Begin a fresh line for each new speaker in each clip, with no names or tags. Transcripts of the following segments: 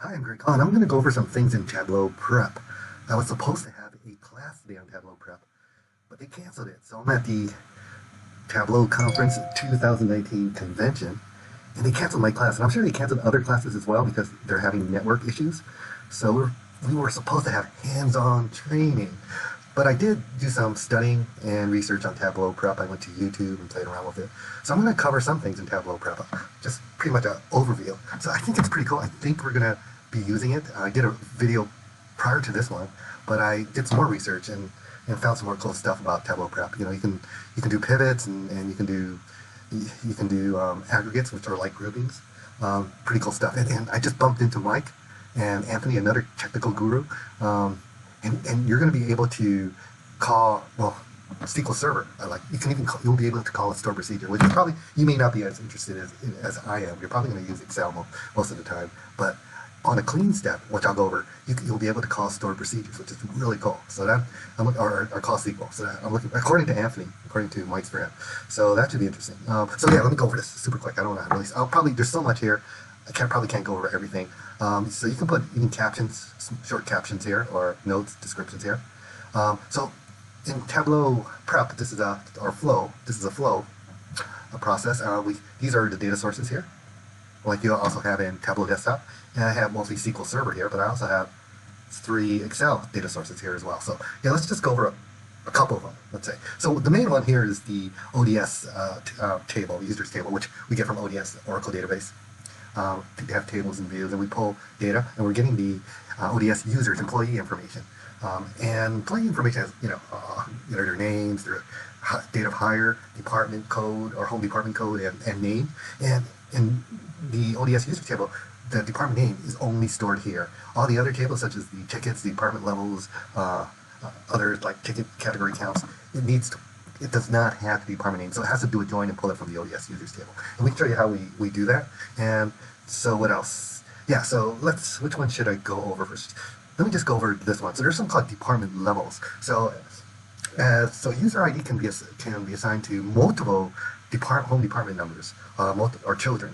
Hi, I'm Greg Kahn. I'm going to go over some things in Tableau Prep. I was supposed to have a class today on Tableau Prep, but they canceled it. So I'm at the Tableau Conference 2019 convention, and they canceled my class. And I'm sure they canceled other classes as well because they're having network issues. So we were supposed to have hands-on training. But I did do some studying and research on Tableau Prep. I went to YouTube and played around with it. So I'm going to cover some things in Tableau Prep, just pretty much an overview. So I think it's pretty cool. I think we're going to be using it. I did a video prior to this one, but I did some more research and found some more cool stuff about Tableau Prep. You know, you can do pivots and you can do aggregates, which are like groupings. Pretty cool stuff. And I just bumped into Mike and Anthony, another technical guru. And you're going to be able to call, well, SQL Server. Like you can even call, you'll be able to call a store procedure, which is probably you may not be as interested as I am. You're probably going to use Excel most of the time, but on a clean step, which I'll go over, you'll be able to call stored procedures, which is really cool. So that or call SQL. So that I'm looking according to Anthony, according to Mike's friend. So that should be interesting. So yeah, let me go over this super quick. I don't know how to really. I'll probably there's so much here. Probably can't go over everything. So you can put even captions, some short captions here, or notes, descriptions here. So in Tableau Prep, this is our flow. This is a flow, a process. These are the data sources here, like you also have in Tableau Desktop. And I have mostly SQL Server here, but I also have 3 Excel data sources here as well. So yeah, let's just go over a couple of them, let's say. So the main one here is the ODS table, users table, which we get from ODS, Oracle database. They have tables and views, and we pull data, and we're getting the ODS users, employee information. And employee information has, their names, their date of hire, department code, or home department code, and name. And in the ODS user table, the department name is only stored here. All the other tables, such as the tickets, the department levels, other like ticket category counts, it does not have the department name, so it has to do a join and pull it from the ODS users table. And we can show you how we do that. And so what else? Yeah, so which one should I go over first? Let me just go over this one. So there's something called department levels. So user ID can be assigned to multiple home department numbers, or children.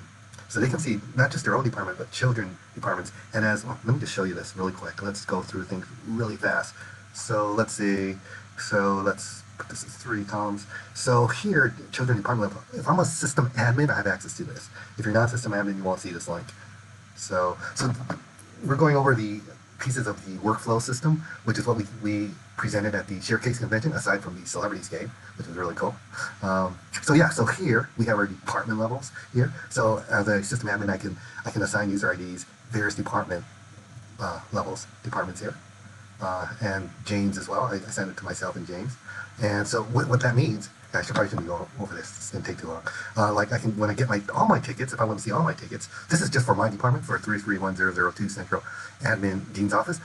So they can see not just their own department, but children departments. And let me just show you this really quick. Let's go through things really fast. So let's put this as 3 columns. So here, children department level. If I'm a system admin, I have access to this. If you're not a system admin, you won't see this link. So we're going over the pieces of the workflow system, which is what we presented at the Sharecase convention, aside from the celebrities game, which was really cool. So here we have our department levels here. So as a system admin, I can assign user IDs, various department levels, departments here, and James as well. I send it to myself and James. And so what that means, I probably shouldn't go over this. It's going to take too long. Like when I get all my tickets, if I want to see all my tickets, this is just for my department, for 331002 Central Admin Dean's Office,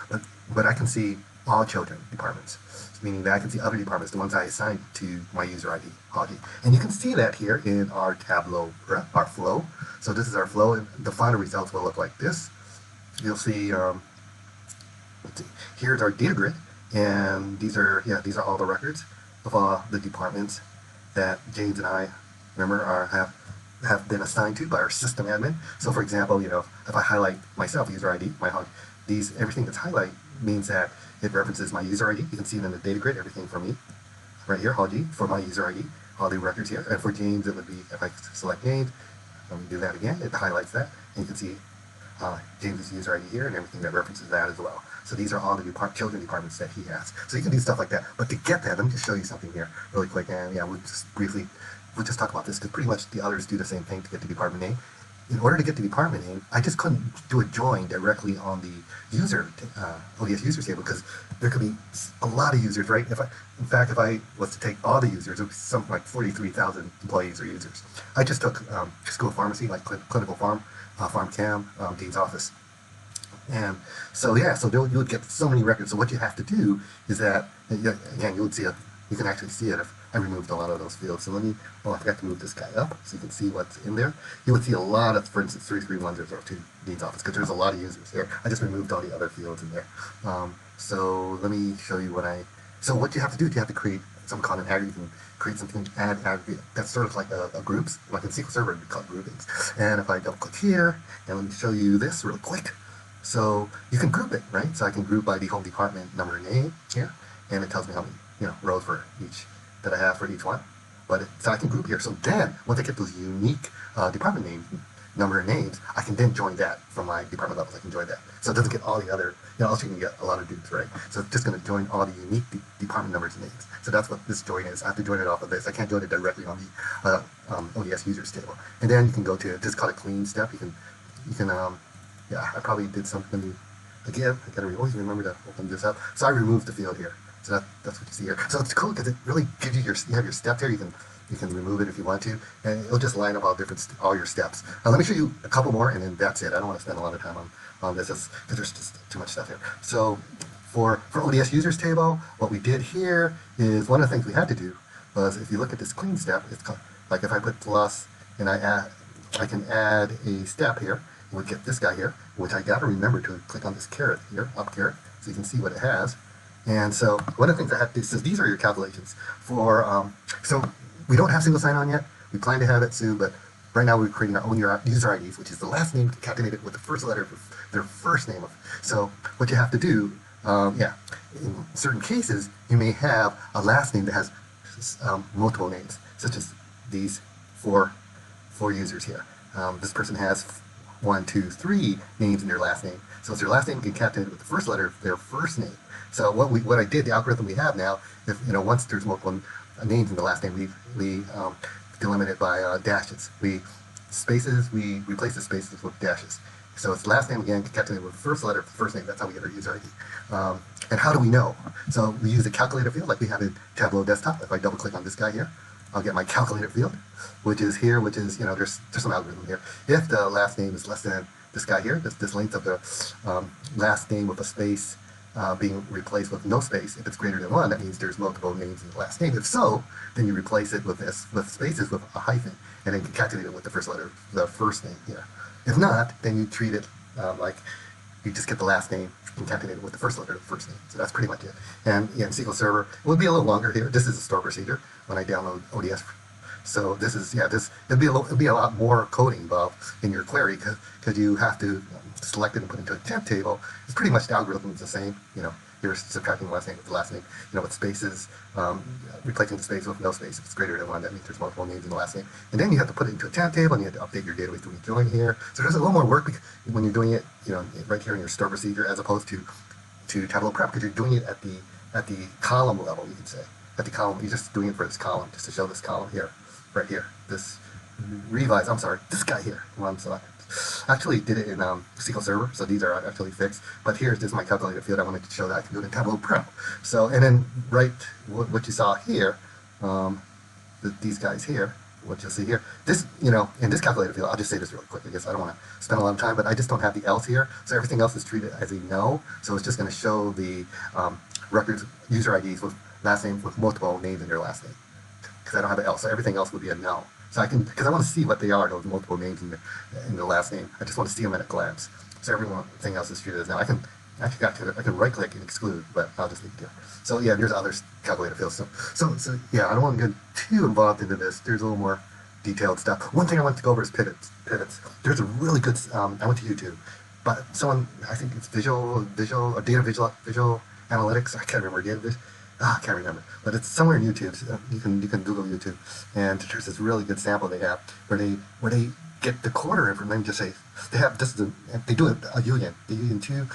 but I can see all children departments, meaning that I can see other departments, the ones I assigned to my user ID, Hoggy. And you can see that here in our Tableau Prep, our flow. So this is our flow, and the final results will look like this. You'll see, let's see, here's our data grid, and these are all the records of all the departments that James and I, remember, have been assigned to by our system admin. So for example, if I highlight myself, user ID, my Hog, everything that's highlighted means that it references my user ID. You can see it in the data grid, everything for me, right here, Hoggy, for my user ID, all the records here. And for James, it would be, if I select James, let me do that again, it highlights that, and you can see James' user ID here and everything that references that as well. So these are all the children departments that he has. So you can do stuff like that. But to get that, let me just show you something here really quick. And yeah, we'll just talk about this because pretty much the others do the same thing to get the department name. In order to get the department name, I just couldn't do a join directly on the user ODS users table because there could be a lot of users, right? In fact, if I was to take all the users, it would be something like 43,000 employees or users. I just took school pharmacy, like clinical farm cam, Dean's office. And so yeah, so you would get so many records. So what you have to do is that, again, you can actually see it if I removed a lot of those fields. So I forgot to move this guy up so you can see what's in there. You would see a lot of, for instance, 331002 Dean's office, because there's a lot of users here. I just removed all the other fields in there. So let me show you so what you have to do is you have to create something called an aggregate. You can create something, add aggregate. That's sort of like a groups, like in SQL Server, we call it groupings. And if I double click here, and let me show you this real quick. So you can group it, right? So I can group by the home department number and name here, and it tells me how many rows for each that I have for each one. But so I can group here. So then once I get those unique department names, number and names, I can then join that from my department levels. I can join that. So it doesn't get all the other, else you can get a lot of dupes, right? So it's just going to join all the unique department numbers and names. So that's what this join is. I have to join it off of this. I can't join it directly on the ODS users table. And then you can go to, this is called a clean step. You can yeah, I probably did something, again, I gotta always remember to open this up. So I removed the field here. So that's what you see here. So it's cool because it really gives you you have your step here. You can remove it if you want to, and it'll just line up all your steps. Let me show you a couple more, and then that's it. I don't want to spend a lot of time on this because there's just too much stuff here. So for ODS users table, what we did here is one of the things we had to do was, if you look at this clean step, it's called, like if I put plus and I can add a step here, and we get this guy here, which I got to remember to click on this caret here, up caret, so you can see what it has. And so one of the things I have to do is, these are your calculations for, so we don't have single sign-on yet. We plan to have it soon, but right now we're creating our own user IDs, which is the last name concatenated with the first letter of their first name. So what you have to do, in certain cases, you may have a last name that has multiple names, such as these four users here. This person has 1, 2, 3 names in their last name. So it's their last name concatenated with the first letter of their first name. So what I did, the algorithm we have now, if once there's multiple names in the last name, we delimit it by dashes. We replace the spaces with dashes. So it's last name again concatenated with the first letter of the first name. That's how we get our user ID. And how do we know? So we use a calculator field like we have in Tableau desktop. If I double click on this guy here, I'll get my calculator field, which is here, which is, there's some algorithm here. If the last name is less than this guy here, this length of the last name with a space being replaced with no space, if it's greater than 1, that means there's multiple names in the last name. If so, then you replace it with spaces with a hyphen, and then concatenate it with the first letter, the first name here. If not, then you treat it like you just get the last name concatenated with the first letter of the first name. So that's pretty much it. And in SQL Server, it would be a little longer here. This is a store procedure when I download ODS. So this is, it'd be a lot more coding involved in your query because you have to select it and put it into a temp table. It's pretty much the algorithm is the same. You're subtracting the last name with the last name, with spaces, replacing the space with no space. If it's greater than 1, that means there's multiple names in the last name. And then you have to put it into a temp table, and you have to update your database when you join here. So there's a little more work when you're doing it, right here in your store procedure, as opposed to Tableau Prep, because you're doing it at the column level, you can say. At the column, you're just doing it for this column, just to show this column here, right here. This this guy here, the one selected. Actually did it in SQL Server, so these are actually fixed. But here's just my calculator field. I wanted to show that I can do it in Tableau Pro. So, and then what you saw here, these guys here, what you'll see here, this, in this calculator field, I'll just say this really quick. I guess I don't want to spend a lot of time, but I just don't have the else here. So everything else is treated as a no. So it's just going to show the records, user IDs with last names with multiple names in their last name, because I don't have an else. So everything else would be a no. So because I want to see what they are, those multiple names in the last name. I just want to see them at a glance. So everything else is treated as now. I can right click and exclude, but I'll just leave it there. So yeah, there's other calculator fields. So yeah, I don't want to get too involved into this. There's a little more detailed stuff. One thing I want to go over is pivots. There's a really good. I went to YouTube, but someone, I think it's visual or data visual analytics. I can't remember I can't remember, but it's somewhere in YouTube. So you can Google YouTube, and there's this really good sample they have where they get the quarter information. Let me just say they do a union. They union two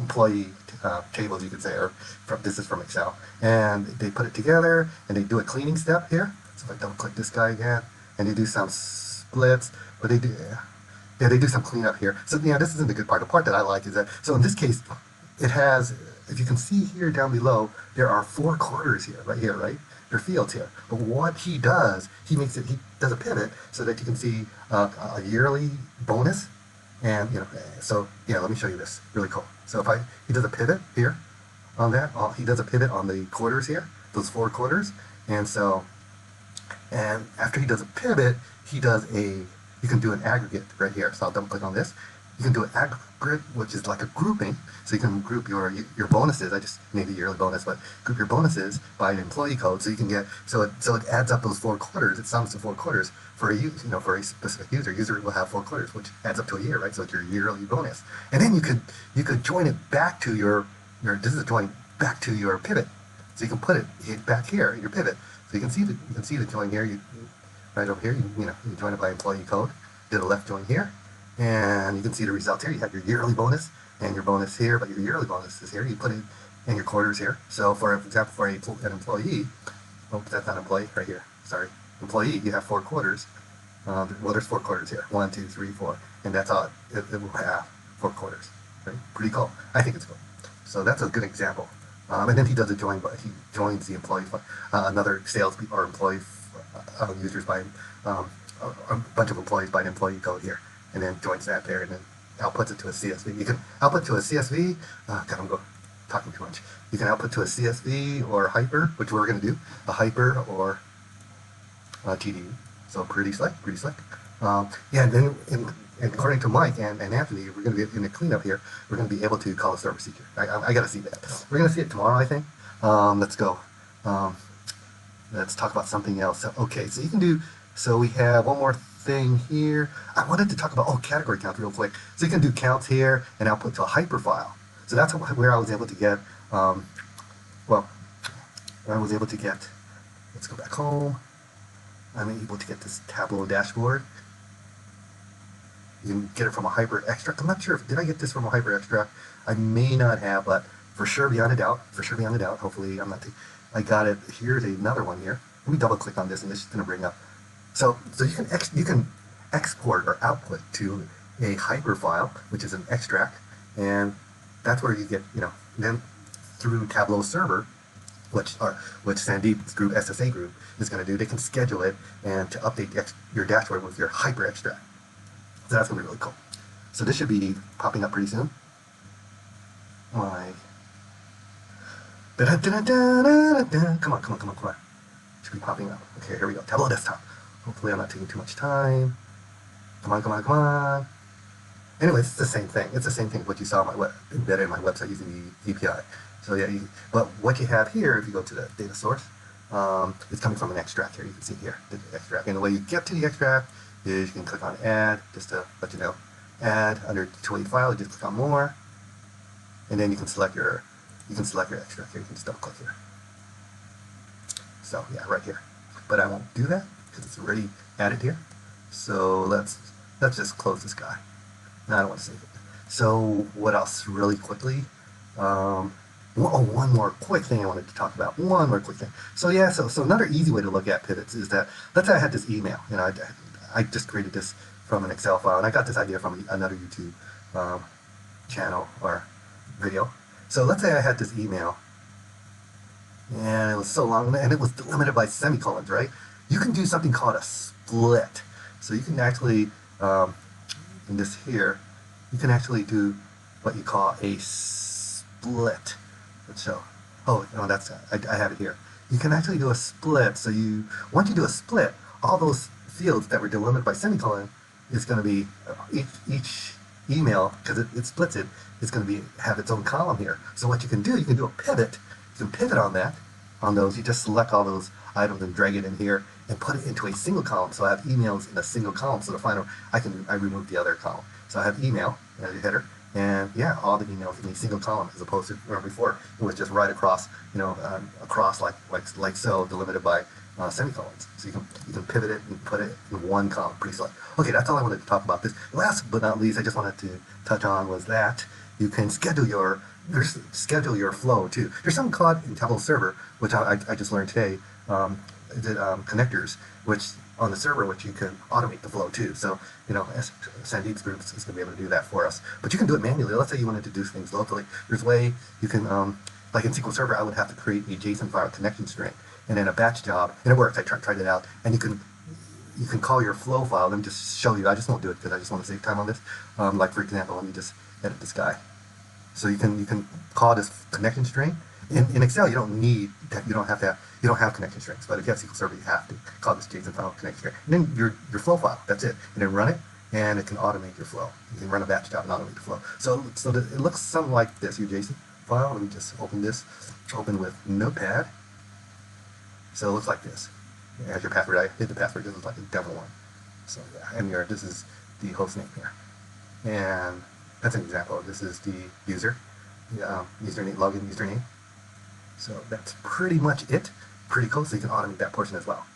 employee tables, you could say, or this is from Excel, and they put it together and they do a cleaning step here. So if I double click this guy again, and they do some splits, but they do some cleanup here. So yeah, this isn't the good part. The part that I like is that, so in this case, it has, if you can see here down below, there are 4 quarters here, right? There are fields here. But what he does, he does a pivot so that you can see a yearly bonus. And, so yeah, let me show you this. Really cool. So he does a pivot here on that. He does a pivot on the quarters here, those 4 quarters. And after he does a pivot, you can do an aggregate right here. So I'll double click on this. You can do an aggregate, which is like a grouping. So you can group your bonuses. I just made the yearly bonus, but group your bonuses by an employee code. So you can get it adds up those 4 quarters. It sums to 4 quarters for a for a specific user. User will have 4 quarters, which adds up to a year, right? So it's your yearly bonus. And then you could join it back to your this is join back to your pivot. So you can put it back here in your pivot. So you can see the join here. Right over here. You join it by employee code. Did a left join here. And you can see the results here. You have your yearly bonus and your bonus here, but your yearly bonus is here. You put it in your quarters here. So for example, for an employee, oh, that's not employee, right here. Sorry. Employee, you have 4 quarters. Well, there's 4 quarters here. 1, 2, 3, 4. And that's all it will have, 4 quarters. Right? Pretty cool. I think it's cool. So that's a good example. And then he does a join, but he joins the employee, another sales or employee users by a bunch of employees by an employee code here. And then joins that there, and then outputs it to a CSV. You can output to a CSV. God, I'm talking too much. You can output to a CSV or Hyper, which we're going to do, a Hyper or a TDE. So pretty slick, pretty slick. Yeah, and then and according to Mike and Anthony, we're going to be in the cleanup here. We're going to be able to call a server secret. I got to see that. We're going to see it tomorrow, I think. Let's go. Let's talk about something else. Okay, so you can do. So we have one more thing here. I wanted to talk about category counts real quick. So you can do counts here and output to a hyper file. So that's where I was able to get. Let's go back home. I'm able to get this Tableau dashboard. You can get it from a hyper extract. I'm not sure did I get this from a hyper extract. I may not have, but for sure beyond a doubt. Hopefully I'm not. I got it. Here's another one here. Let me double click on this, and this is going to bring up. So you can export or output to a hyper file, which is an extract, and that's where you get then through Tableau server, which Sandeep's group SSA group is going to do. They can schedule it and to update your dashboard with your hyper extract. So that's going to be really cool. So this should be popping up pretty soon. Come on. Should be popping up. Okay, here we go. Tableau desktop. Hopefully I'm not taking too much time. Come on. Anyways, it's the same thing. It's the same thing what you saw embedded in my website using the API. So yeah, but what you have here, if you go to the data source, it's coming from an extract here. You can see here, the extract. And the way you get to the extract is you can click on add, just to let you know. Add under 280 file, you just click on more. And then you can select your extract here. You can just double click here. So yeah, right here. But I won't do that because it's already added here. So let's just close this guy. No, I don't want to save it. So what else really quickly? One more quick thing I wanted to talk about. One more quick thing. So yeah, so another easy way to look at pivots is that, let's say I had this email. I just created this from an Excel file, and I got this idea from another YouTube channel or video. So let's say I had this email, and it was so long, and it was delimited by semicolons, right? You can do something called a split. So you can actually, in this here, you can actually do what you call a split. Let's show. Oh, no, I have it here. You can actually do a split. So once you do a split, all those fields that were delimited by semicolon is going to be, each email, because it splits it, it's going to have its own column here. So what you can do a pivot. You can pivot on those. You just select all those items and drag it in here and put it into a single column. So I have emails in a single column. So the final, I remove the other column. So I have email as a header, and yeah, all the emails in a single column, as opposed to where before it was just right across, across like so, delimited by semicolons. So you can pivot it and put it in one column. Pretty slick. Okay, that's all I wanted to talk about. This last but not least, I just wanted to touch on was that you can schedule your flow too. There's something called in Tableau server, which I just learned today. Connectors, which on the server, which you can automate the flow too. So Sandeep's group is going to be able to do that for us. But you can do it manually. Let's say you wanted to do things locally. There's a way you can, like in SQL Server, I would have to create a JSON file connection string and then a batch job, and it works. I tried it out, and you can call your flow file. Let me just show you. I just won't do it because I just want to save time on this. Like for example, let me just edit this guy. So you can call this connection string. In Excel, you don't have connection strings, but if you have SQL Server, you have to call this JSON file connection string. And then your flow file, that's it. And then run it, and it can automate your flow. You can run a batch job and automate the flow. So it looks something like this. Your JSON file. Let me just open this. Open with Notepad. So it looks like this. As your password, I hid the password. This is like a devil one. So yeah, and this is the host name here, and that's an example. This is the user, username, login username. So that's pretty much it. Pretty cool. So you can automate that portion as well.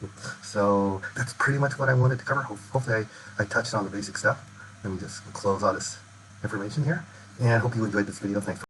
So that's pretty much what I wanted to cover. Hopefully I touched on the basic stuff. Let me just close all this information here, and hope you enjoyed this video. Thanks.